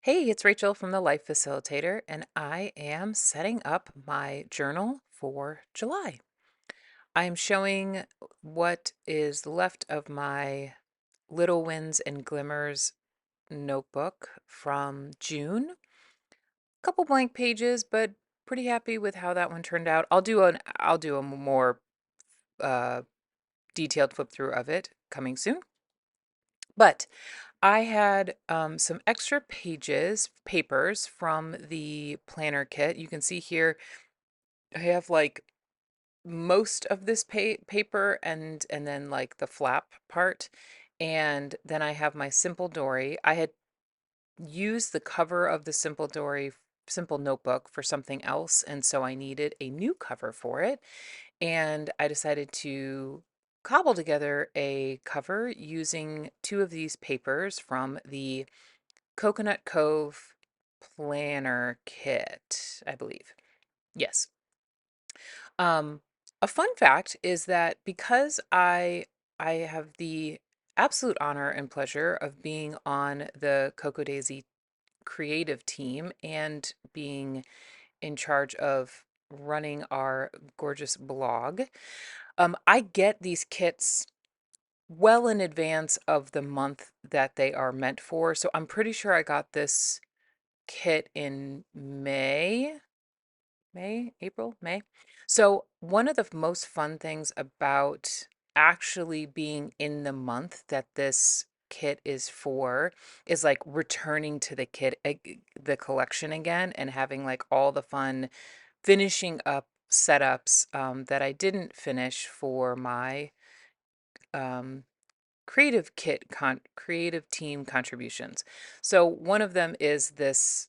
Hey, it's Rachel from the Life Facilitator, and I am setting up my journal for July. I'm showing what is left of my Little Wins and Glimmers notebook from June. A couple blank pages, but pretty happy with how that one turned out. I'll do a more uh, detailed flip through of it coming soon. But I had some extra papers from the planner kit. You can see here I have like most of this paper and then like the flap part. And then I have my Simple Dory. I had used the cover of the Simple Notebook for something else, and so I needed a new cover for it. And I decided to cobble together a cover using two of these papers from the Coconut Cove planner kit, I believe. Yes. Um, a fun fact is that because I have the absolute honor and pleasure of being on the Coco Daisy creative team and being in charge of running our gorgeous blog, I get these kits well in advance of the month that they are meant for. So I'm pretty sure I got this kit in April, May. So, one of the most fun things about actually being in the month that this kit is for is like returning to the collection again and having like all the fun finishing up setups that I didn't finish for my um, creative team contributions. So, one of them is this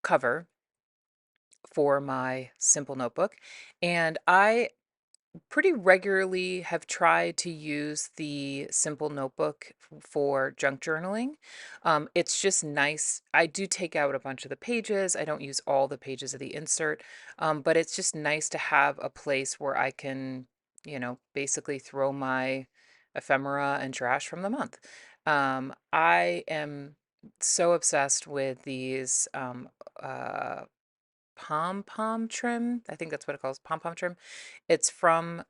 cover for my Simple Notebook. And I pretty regularly have tried to use the Simple Notebook for junk journaling. It's just nice. I do take out a bunch of the pages. I don't use all the pages of the insert, but it's just nice to have a place where I can, basically throw my ephemera and trash from the month. I am so obsessed with these uh, pom pom trim. I think that's what it calls, pom pom trim. It's from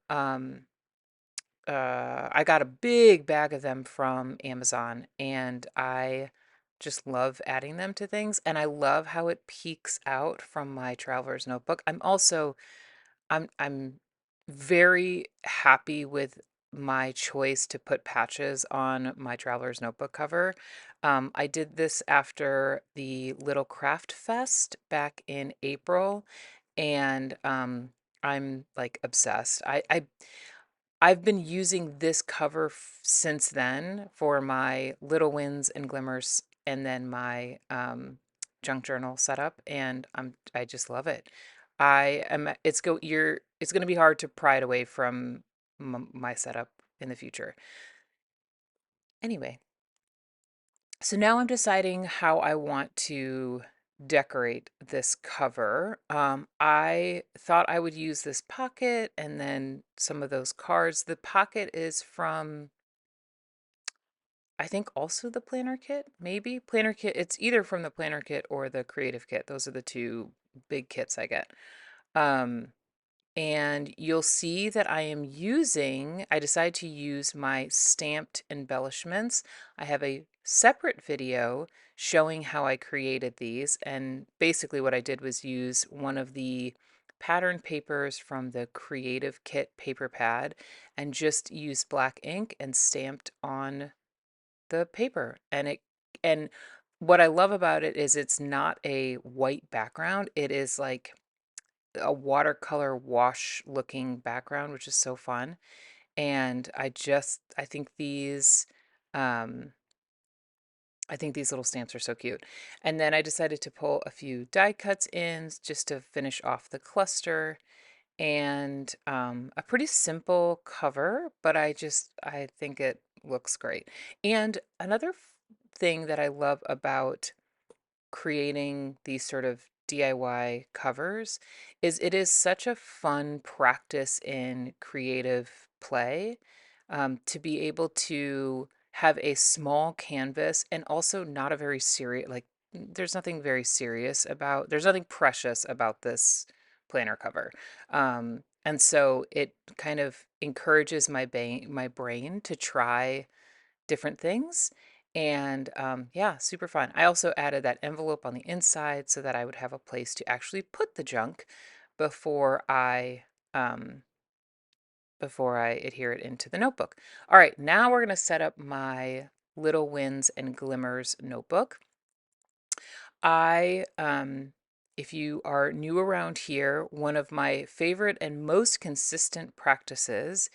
I got a big bag of them from Amazon, and I just love adding them to things, and I love how it peeks out from my traveler's notebook. I'm very happy with my choice to put patches on my traveler's notebook cover. I did this after the Little Craft Fest back in April, and I'm like obsessed. I've been using this cover since then for my Little Wins and Glimmers, and then my junk journal setup, and I just love it. I am it's going to be hard to pry it away from my setup in the future. Anyway, so now I'm deciding how I want to decorate this cover. I thought I would use this pocket and then some of those cards. The pocket is from, I think, also the planner kit, maybe planner kit. It's either from the planner kit or the creative kit. Those are the two big kits I get. Um, and you'll see that I decided to use my stamped embellishments. I have a separate video showing how I created these. And basically, what I did was use one of the pattern papers from the Creative Kit paper pad and just used black ink and stamped on the paper. And what I love about it is it's not a white background. It is like a watercolor wash looking background, which is so fun. And um, I think these little stamps are so cute. And then I decided to pull a few die cuts in just to finish off the cluster and a pretty simple cover, but I think it looks great. And another thing that I love about creating these sort of DIY covers is it is such a fun practice in creative play, to be able to have a small canvas and also not a very serious, like there's nothing very serious about, there's nothing precious about this planner cover. And so it kind of encourages my brain to try different things. And yeah, super fun. I also added that envelope on the inside so that I would have a place to actually put the junk before I um, before I adhere it into the notebook. All right, now we're going to set up my Little Winds and Glimmers notebook. If you are new around here, one of my favorite and most consistent practices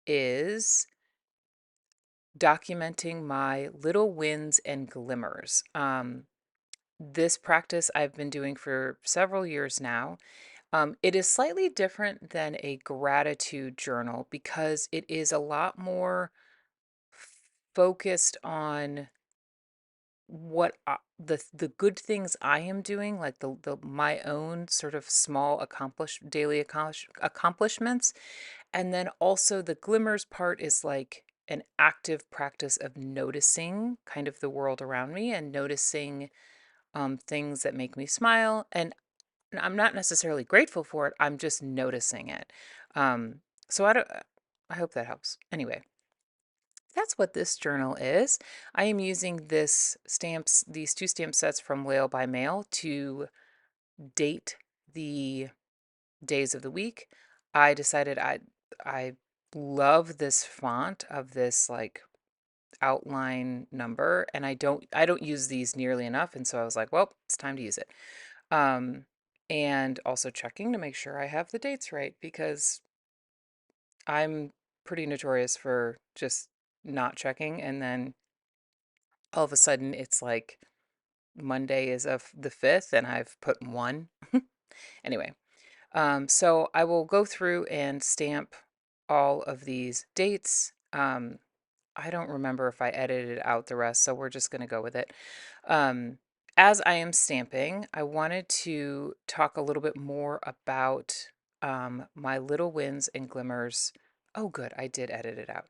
is documenting my little wins and glimmers. This practice I've been doing for several years now. It is slightly different than a gratitude journal because it is a lot more focused on the good things I am doing, like the my own sort of small accomplishments, and then also the glimmers part is like an active practice of noticing kind of the world around me and noticing things that make me smile. And I'm not necessarily grateful for it. I'm just noticing it. Um, so I don't. I hope that helps. Anyway, that's what this journal is. I am using these two stamp sets from Whale by Mail to date the days of the week. I decided I love this font of this like outline number, and I don't use these nearly enough, and so I was like, well, it's time to use it. Um, and also checking to make sure I have the dates right because I'm pretty notorious for just not checking, and then all of a sudden it's like Monday is of the 5th and I've put 1. Anyway, so I will go through and stamp all of these dates. I don't remember if I edited out the rest, so we're just going to go with it. Um, as I am stamping, I wanted to talk a little bit more about my little wins and glimmers. Oh, good, I did edit it out.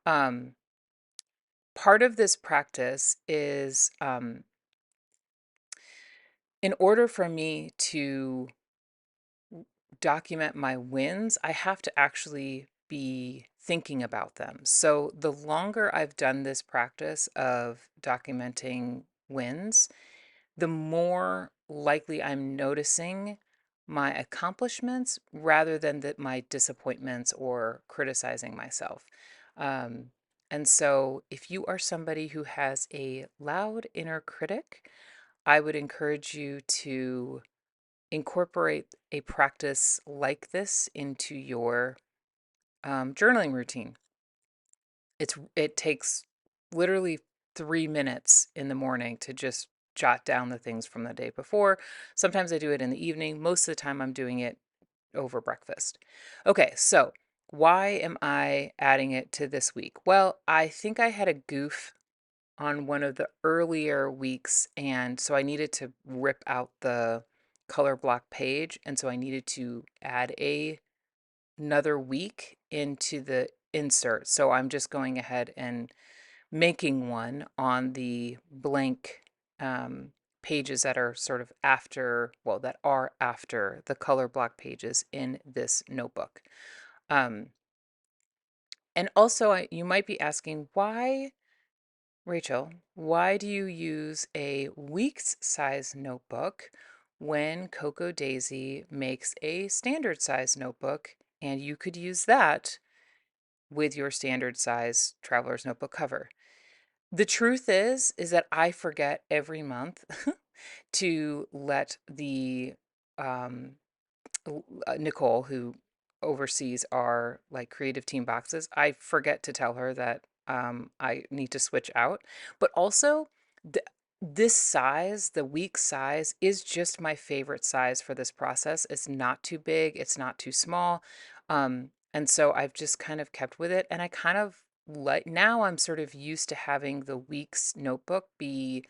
Um, Part of this practice is in order for me to document my wins, I have to actually be thinking about them. So the longer I've done this practice of documenting wins, the more likely I'm noticing my accomplishments rather than my disappointments or criticizing myself. Um, and so, if you are somebody who has a loud inner critic, I would encourage you to incorporate a practice like this into your journaling routine. It takes literally 3 minutes in the morning to just jot down the things from the day before. Sometimes I do it in the evening. Most of the time, I'm doing it over breakfast. Okay, so why am I adding it to this week? Well, I think I had a goof on one of the earlier weeks, and so I needed to rip out the color block page, and so I needed to add another week into the insert. So I'm just going ahead and making one on the blank pages that are sort of after, well, that are after the color block pages in this notebook. Um, and also, you might be asking, why, Rachel, why do you use a week's size notebook when Coco Daisy makes a standard size notebook and you could use that with your standard size traveler's notebook cover? The truth is that I forget every month to let the um, Nicole, who oversees our like creative team boxes, I forget to tell her that I need to switch out. But also, th- this size, the week size, is just my favorite size for this process. It's not too big, it's not too small. And so I've just kind of kept with it. And I kind of like now I'm sort of used to having the week's notebook be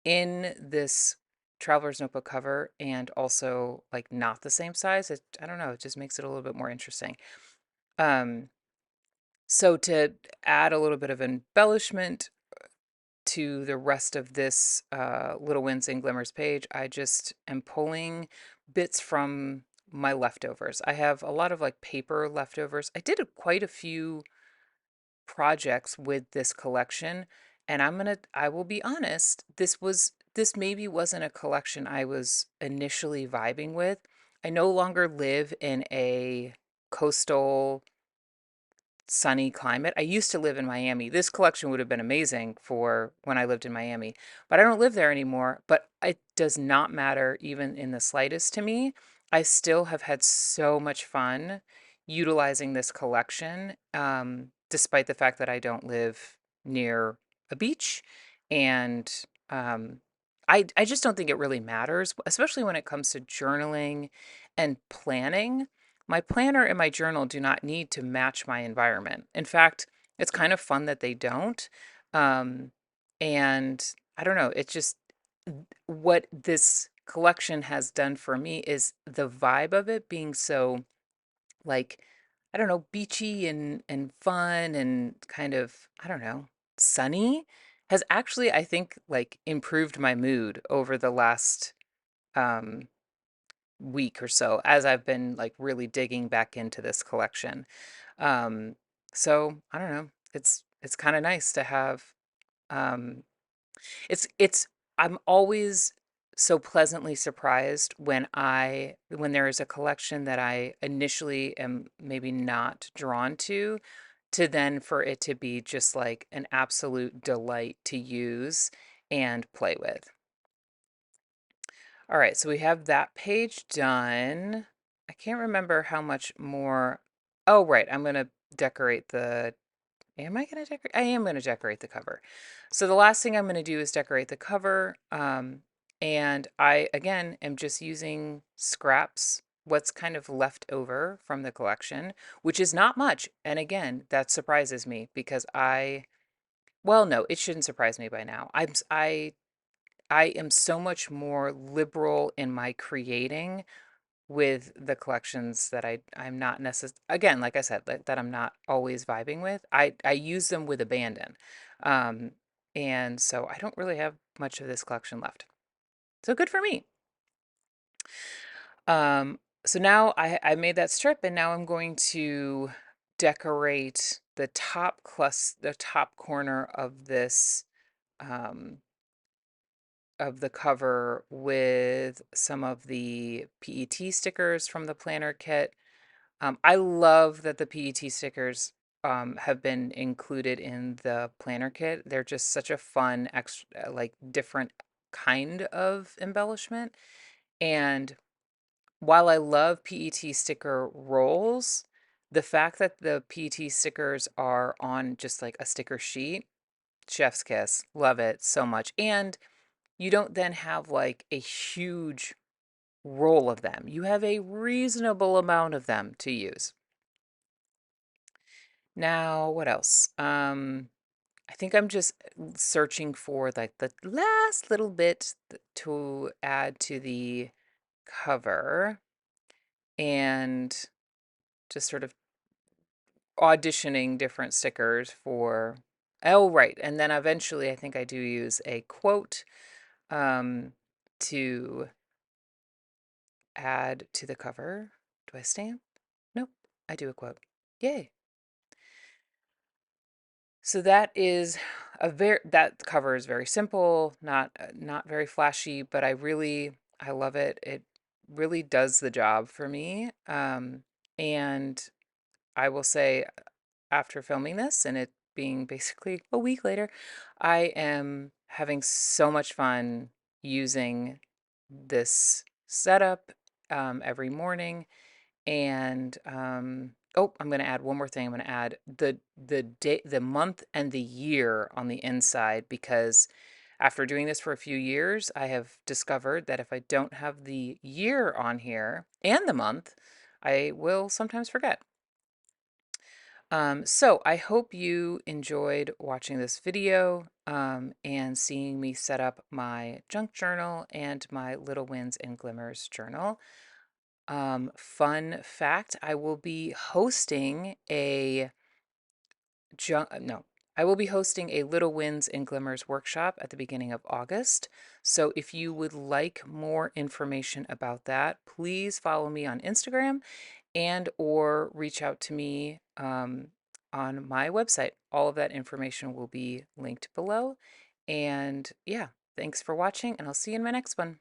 in this traveler's notebook cover and also like not the same size. I don't know, it just makes it a little bit more interesting. Um, so to add a little bit of embellishment to the rest of this Little Wins and Glimmers page, I just am pulling bits from my leftovers. I have a lot of like paper leftovers. I did quite a few projects with this collection, and I will be honest, this maybe wasn't a collection I was initially vibing with. I no longer live in a coastal sunny climate. I used to live in Miami. This collection would have been amazing for when I lived in Miami, but I don't live there anymore. But it does not matter even in the slightest to me. I still have had so much fun utilizing this collection, despite the fact that I don't live near a beach. And um, I just don't think it really matters, especially when it comes to journaling and planning. My planner and my journal do not need to match my environment. In fact, it's kind of fun that they don't. Um, and I don't know, it's just what this collection has done for me is the vibe of it being so like, I don't know, beachy and fun and kind of, I don't know, sunny has actually, I think, like improved my mood over the last um week or so as I've been like really digging back into this collection. Um, so I don't know. It's kind of nice to have. Um, it's I'm always so pleasantly surprised when there is a collection that I initially am maybe not drawn to then for it to be just like an absolute delight to use and play with. All right, so we have that page done. I can't remember how much more. Oh, right, I'm gonna decorate the. Am I gonna decorate? I am gonna decorate the cover. So the last thing I'm gonna do is decorate the cover. And I again am just using scraps, what's kind of left over from the collection, which is not much. And again, that surprises me because well, no, it shouldn't surprise me by now. I am so much more liberal in my creating with the collections that I'm not again, like I said, that I'm not always vibing with. I use them with abandon. Um, and so I don't really have much of this collection left. So good for me. So now I made that strip and now I'm going to decorate the top corner um of the cover with some of the PET stickers from the planner kit. I love that the PET stickers have been included in the planner kit. They're just such a fun, extra, like different kind of embellishment. And while I love PET sticker rolls, the fact that the PET stickers are on just like a sticker sheet, chef's kiss. Love it so much. And you don't then have like a huge roll of them. You have a reasonable amount of them to use. Now, what else? I think I'm just searching for like the last little bit to add to the cover and just sort of auditioning different stickers for. Oh, right. And then eventually I think I do use a quote um, to add to the cover. Do I stamp? Nope. I do a quote. Yay. So that cover is very simple, not very flashy, but I love it. It really does the job for me. And I will say after filming this and it being basically a week later, I am having so much fun using this setup every morning. And oh, I'm going to add one more thing. I'm going to add the month and the year on the inside because after doing this for a few years, I have discovered that if I don't have the year on here and the month, I will sometimes forget. So I hope you enjoyed watching this video and seeing me set up my junk journal and my Little Wins and Glimmers journal. Fun fact, I will be hosting a no, I will be hosting a Little Wins and Glimmers workshop at the beginning of August. So if you would like more information about that, please follow me on Instagram and or reach out to me on my website. All of that information will be linked below. And yeah, thanks for watching, and I'll see you in my next one.